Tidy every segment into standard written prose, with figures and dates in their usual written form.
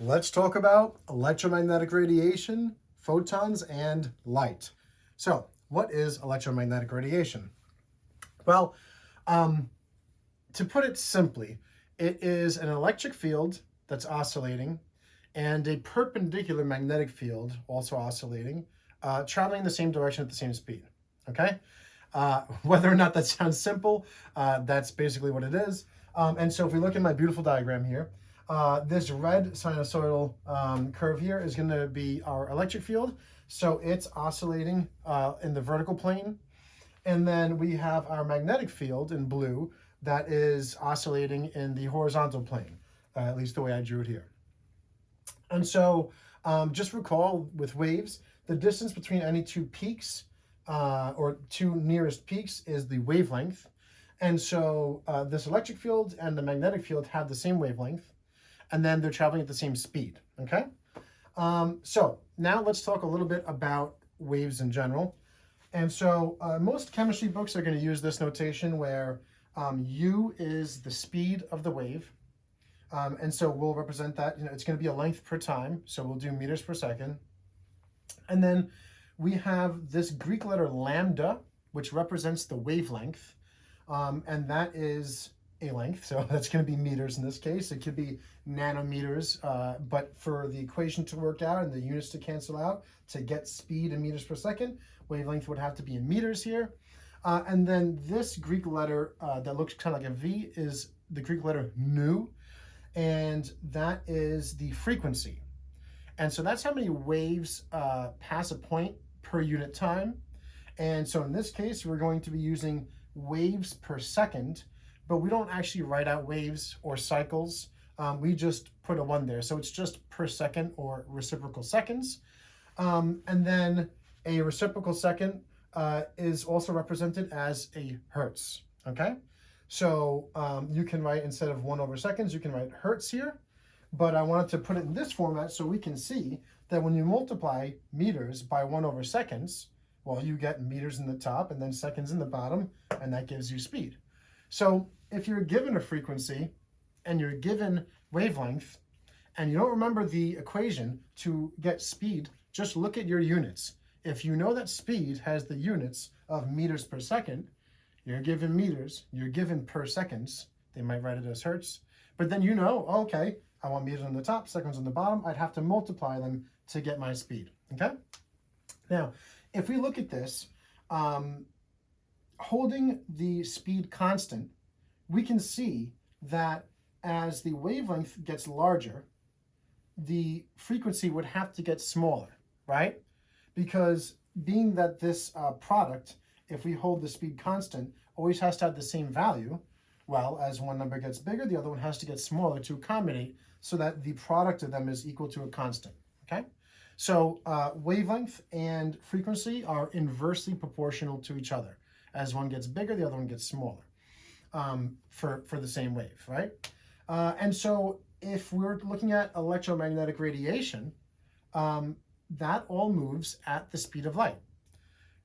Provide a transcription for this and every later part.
Let's talk about electromagnetic radiation, photons, and light. So, what is electromagnetic radiation? Well, um, to put it simply, it is an electric field that's oscillating and a perpendicular magnetic field, also oscillating, traveling in the same direction at the same speed. Okay? Whether or not that sounds simple, that's basically what it is. And so if we look at my beautiful diagram here, this red sinusoidal curve here is going to be our electric field. So it's oscillating in the vertical plane. And then we have our magnetic field in blue that is oscillating in the horizontal plane, at least the way I drew it here. And so just recall with waves, the distance between any two peaks or two nearest peaks is the wavelength. And so this electric field and the magnetic field have the same wavelength, and then they're traveling at the same speed, okay? So now let's talk a little bit about waves in general. And so most chemistry books are going to use this notation where u is the speed of the wave. And so we'll represent that, it's going to be a length per time. So we'll do meters per second. And then we have this Greek letter lambda, which represents the wavelength. And that is a length. So that's going to be meters in this case. It could be nanometers. But for the equation to work out and the units to cancel out, to get speed in meters per second, wavelength would have to be in meters here. And then this Greek letter that looks kind of like a V is the Greek letter nu. And that is the frequency. And so that's how many waves pass a point per unit time. And so in this case, we're going to be using waves per second, but we don't actually write out waves or cycles. We just put a 1 there. So it's just per second or reciprocal seconds. And then a reciprocal second is also represented as a hertz, okay? So you can write, instead of 1/seconds, you can write hertz here. But I wanted to put it in this format so we can see that when you multiply meters by 1/seconds, well, you get meters in the top and then seconds in the bottom, and that gives you speed. So if you're given a frequency and you're given wavelength, and you don't remember the equation to get speed, just look at your units. If you know that speed has the units of meters per second, you're given meters, you're given per seconds, they might write it as hertz, but then you know, okay, I want meters on the top, seconds on the bottom, I'd have to multiply them to get my speed, okay? Now, if we look at this, holding the speed constant, we can see that as the wavelength gets larger, the frequency would have to get smaller, right? Because being that this product, if we hold the speed constant, always has to have the same value, well, as one number gets bigger, the other one has to get smaller to accommodate so that the product of them is equal to a constant, okay? So wavelength and frequency are inversely proportional to each other. As one gets bigger, the other one gets smaller for the same wave, right? And so if we're looking at electromagnetic radiation, that all moves at the speed of light.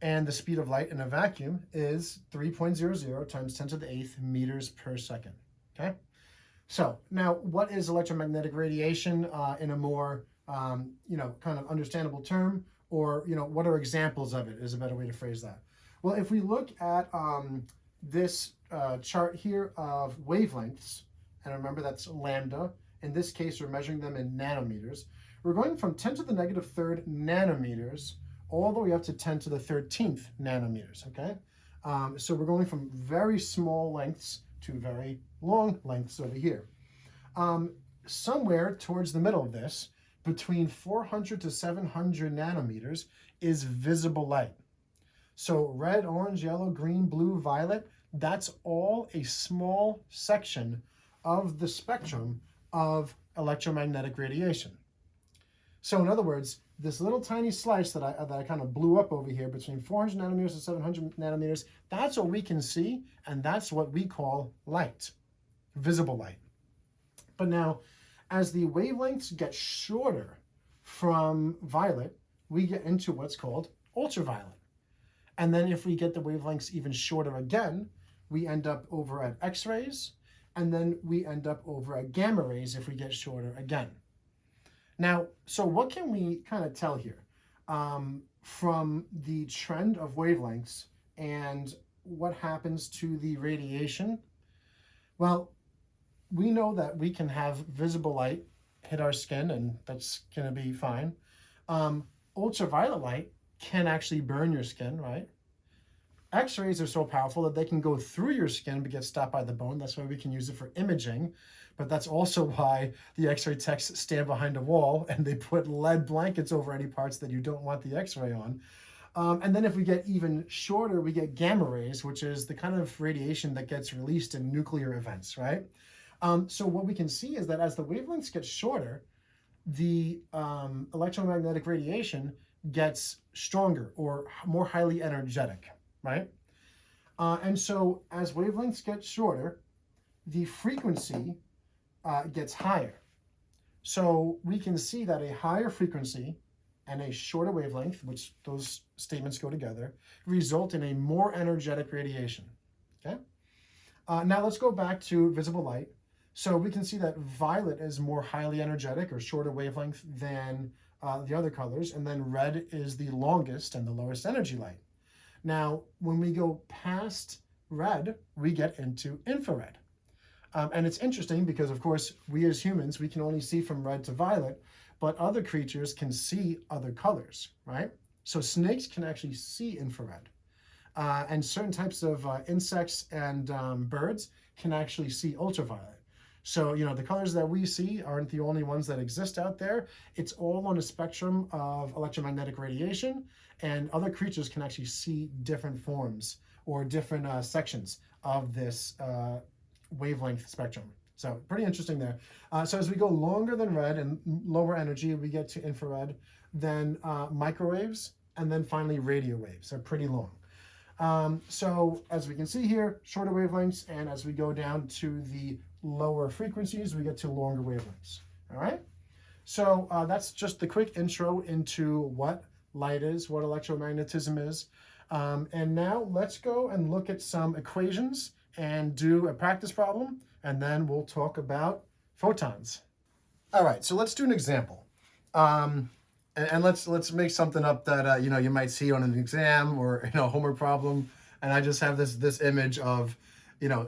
And the speed of light in a vacuum is 3.00 times 10 to the 8th meters per second, okay? So now what is electromagnetic radiation in a more, kind of understandable term, or, what are examples of it is a better way to phrase that. Well, if we look at this chart here of wavelengths, and remember that's lambda, in this case we're measuring them in nanometers, we're going from 10 to the negative third nanometers all the way up to 10 to the 13th nanometers, okay? So we're going from very small lengths to very long lengths over here. Somewhere towards the middle of this, between 400 to 700 nanometers, is visible light. So red, orange, yellow, green, blue, violet, that's all a small section of the spectrum of electromagnetic radiation. So in other words, this little tiny slice that I kind of blew up over here between 400 nanometers and 700 nanometers, that's what we can see, and that's what we call light, visible light. But now, as the wavelengths get shorter from violet, we get into what's called ultraviolet. And then if we get the wavelengths even shorter again, we end up over at X-rays, and then we end up over at gamma rays if we get shorter again. Now, so what can we kind of tell here from the trend of wavelengths and what happens to the radiation? Well, we know that we can have visible light hit our skin, and that's going to be fine. Ultraviolet light can actually burn your skin, right? X-rays are so powerful that they can go through your skin but get stopped by the bone. That's why we can use it for imaging. But that's also why the X-ray techs stand behind a wall and they put lead blankets over any parts that you don't want the X-ray on. And then if we get even shorter, we get gamma rays, which is the kind of radiation that gets released in nuclear events, right? So what we can see is that as the wavelengths get shorter, the electromagnetic radiation gets stronger or more highly energetic, right? And so as wavelengths get shorter, the frequency gets higher. So we can see that a higher frequency and a shorter wavelength, which those statements go together, result in a more energetic radiation, okay? Now let's go back to visible light. So we can see that violet is more highly energetic or shorter wavelength than the other colors, and then red is the longest and the lowest energy light. Now, when we go past red, we get into infrared. And it's interesting because, of course, we as humans, we can only see from red to violet, but other creatures can see other colors, right? So snakes can actually see infrared. And certain types of insects and birds can actually see ultraviolet. So, the colors that we see aren't the only ones that exist out there. It's all on a spectrum of electromagnetic radiation, and other creatures can actually see different forms or different sections of this wavelength spectrum. So pretty interesting there. So as we go longer than red and lower energy, we get to infrared, then microwaves, and then finally radio waves. They're pretty long. So as we can see here, shorter wavelengths, and as we go down to the lower frequencies, we get to longer wavelengths. All right? So that's just the quick intro into what light is, what electromagnetism is. And now let's go and look at some equations and do a practice problem, and then we'll talk about photons. All right, so let's do an example. And let's make something up that you might see on an exam or a homework problem. And I just have this image of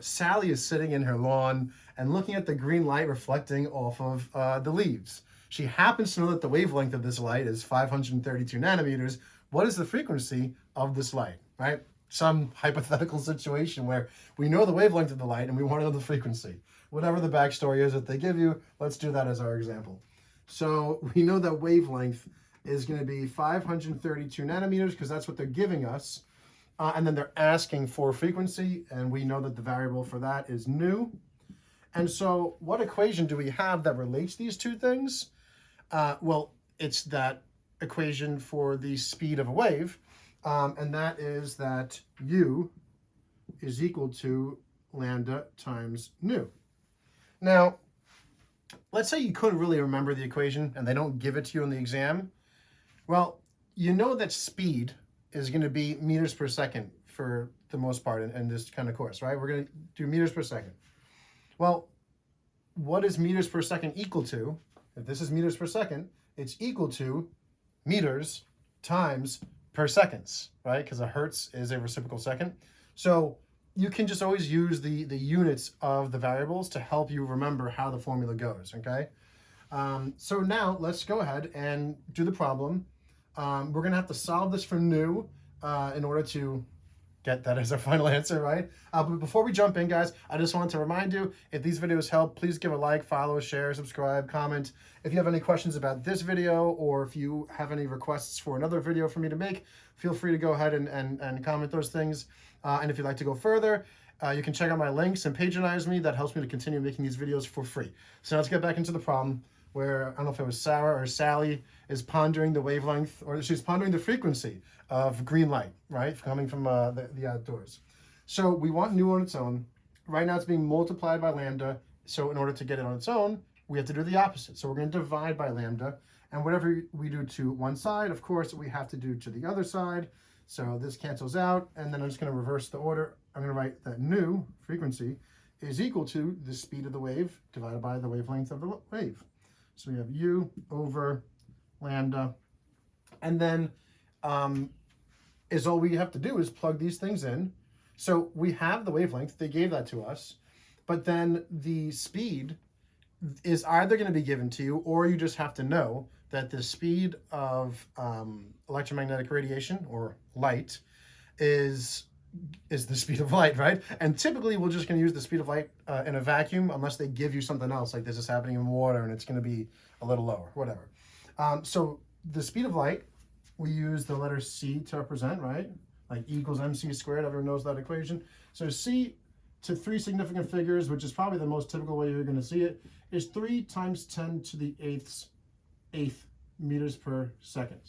Sally is sitting in her lawn and looking at the green light reflecting off of the leaves. She happens to know that the wavelength of this light is 532 nanometers. What is the frequency of this light, right? Some hypothetical situation where we know the wavelength of the light and we want to know the frequency. Whatever the backstory is that they give you, let's do that as our example. So we know that wavelength is going to be 532 nanometers because that's what they're giving us. And then they're asking for frequency, and we know that the variable for that is nu. And so what equation do we have that relates these two things? Well, it's that equation for the speed of a wave, and that is that u is equal to lambda times nu. Now, let's say you couldn't really remember the equation and they don't give it to you in the exam. Well, you know that speed is going to be meters per second for the most part in this kind of course, right? We're going to do meters per second. Well, what is meters per second equal to? If this is meters per second, it's equal to meters times per seconds, right? Because a hertz is a reciprocal second. So you can just always use the units of the variables to help you remember how the formula goes, okay? So now let's go ahead and do the problem. We're going to have to solve this for nu in order to get that as our final answer, right? But before we jump in, guys, I just wanted to remind you, if these videos help, please give a like, follow, share, subscribe, comment. If you have any questions about this video, or if you have any requests for another video for me to make, feel free to go ahead and comment those things. And if you'd like to go further, you can check out my links and patronize me. That helps me to continue making these videos for free. So let's get back into the problem, where I don't know if it was Sarah or Sally is pondering the wavelength, or she's pondering the frequency of green light, right, coming from the outdoors. So we want nu on its own. Right now it's being multiplied by lambda. So in order to get it on its own, we have to do the opposite. So we're going to divide by lambda. And whatever we do to one side, of course, we have to do to the other side. So this cancels out. And then I'm just going to reverse the order. I'm going to write that nu, frequency, is equal to the speed of the wave divided by the wavelength of the wave. So we have U over lambda. And then is all we have to do is plug these things in. So we have the wavelength, they gave that to us, but then the speed is either going to be given to you, or you just have to know that the speed of electromagnetic radiation or light is the speed of light, right? And typically we're just going to use the speed of light in a vacuum, unless they give you something else, like this is happening in water and it's going to be a little lower, whatever. So the speed of light, we use the letter C to represent, right? Like E equals mc squared, everyone knows that equation. So C to 3 significant figures, which is probably the most typical way you're going to see it, is 3 times 10 to the eighth meters per second.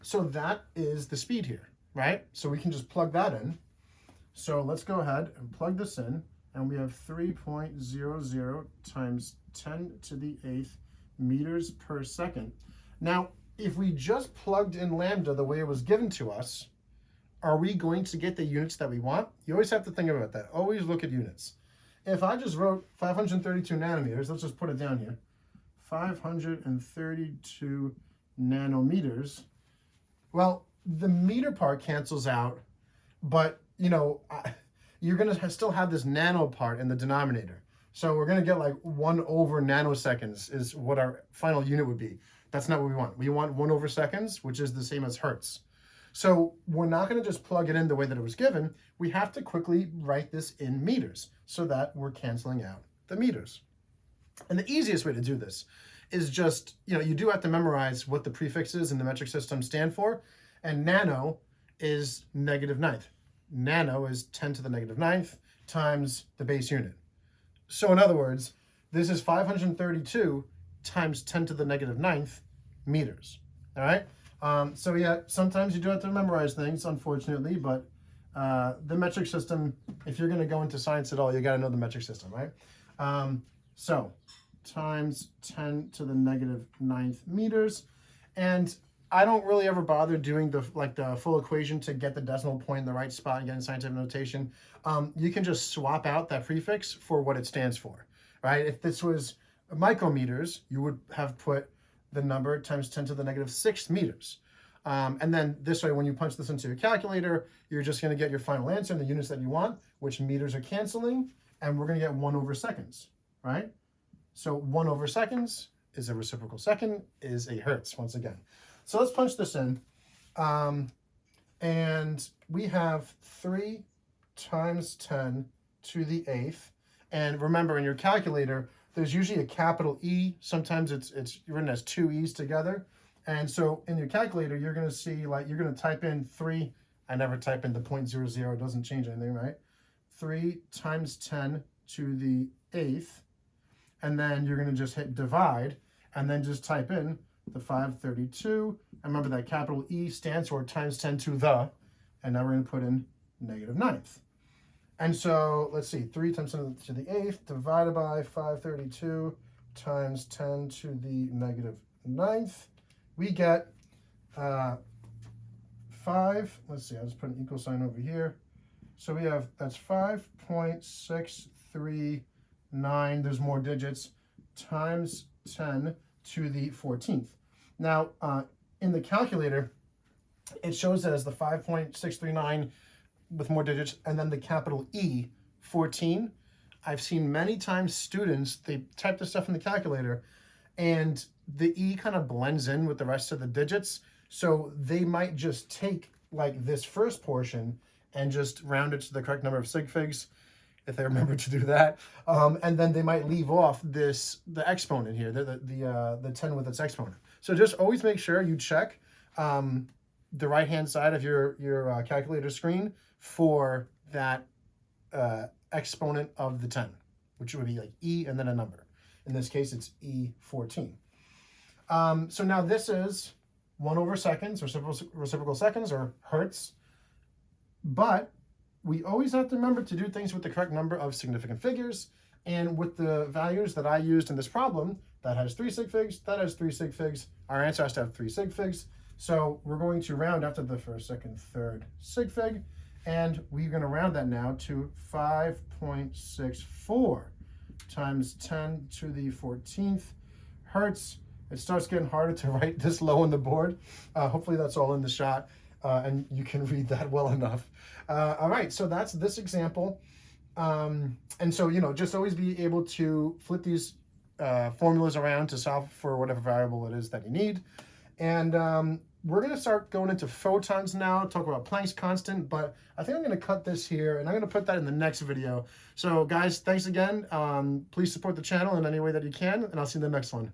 So that is the speed here, right? So we can just plug that in. So let's go ahead and plug this in, and we have 3.00 times 10 to the 8th meters per second. Now, if we just plugged in lambda the way it was given to us, are we going to get the units that we want? You always have to think about that. Always look at units. If I just wrote 532 nanometers, let's just put it down here. 532 nanometers. Well, the meter part cancels out, but you know, you're gonna still have this nano part in the denominator. So we're gonna get like 1 over nanoseconds is what our final unit would be. That's not what we want. We want 1 over seconds, which is the same as hertz. So we're not going to just plug it in the way that it was given. We have to quickly write this in meters so that we're canceling out the meters. And the easiest way to do this is just, you do have to memorize what the prefixes in the metric system stand for. And nano is -9th. Nano is 10 to the -9th times the base unit. So in other words, this is 532 times 10 to the -9th meters. All right. So yeah, sometimes you do have to memorize things, unfortunately, but the metric system, if you're going to go into science at all, you got to know the metric system, right? So times 10 to the -9th meters. And I don't really ever bother doing the full equation to get the decimal point in the right spot and get in scientific notation. You can just swap out that prefix for what it stands for, right? If this was micrometers, you would have put the number times 10 to the -6 meters. And then this way, when you punch this into your calculator, you're just going to get your final answer in the units that you want, which meters are canceling, and we're going to get 1 over seconds, right? So 1 over seconds is a reciprocal second, is a hertz, once again. So let's punch this in. And we have 3 times 10 to the 8th. And remember, in your calculator, there's usually a capital E. Sometimes it's written as 2 E's together. And so in your calculator, you're going to see, like, you're going to type in 3. I never type in the 0.00. It doesn't change anything, right? 3 times 10 to the 8th. And then you're going to just hit divide and then just type in the 532. And remember that capital E stands for times 10 to the. And now we're going to put in -9th. And so let's see, 3 times 10 to the 8th divided by 532 times 10 to the -9th. We get 5, let's see, I'll just put an equal sign over here. So we have, that's 5.639, there's more digits, times 10 to the 14th. Now, in the calculator, it shows it as the 5.639 with more digits, and then the capital E, 14. I've seen many times students, they type this stuff in the calculator, and the E kind of blends in with the rest of the digits. So they might just take like this first portion and just round it to the correct number of sig figs, if they remember to do that. And then they might leave off the exponent here, the 10 with its exponent. So just always make sure you check the right-hand side of your calculator screen for that exponent of the 10, which would be like E and then a number. In this case, it's E14. So now this is 1 over seconds, reciprocal seconds, or hertz. But we always have to remember to do things with the correct number of significant figures. And with the values that I used in this problem, that has 3 sig figs, that has 3 sig figs. Our answer has to have 3 sig figs. So we're going to round after the first, second, third sig fig. And we're going to round that now to 5.64 times 10 to the 14th hertz. It starts getting harder to write this low on the board. Hopefully that's all in the shot, and you can read that well enough. All right, so that's this example. And so, you know, just always be able to flip these formulas around to solve for whatever variable it is that you need. And we're going to start going into photons now, talk about Planck's constant, but I think I'm going to cut this here, and I'm going to put that in the next video. So guys, thanks again. Please support the channel in any way that you can, and I'll see you in the next one.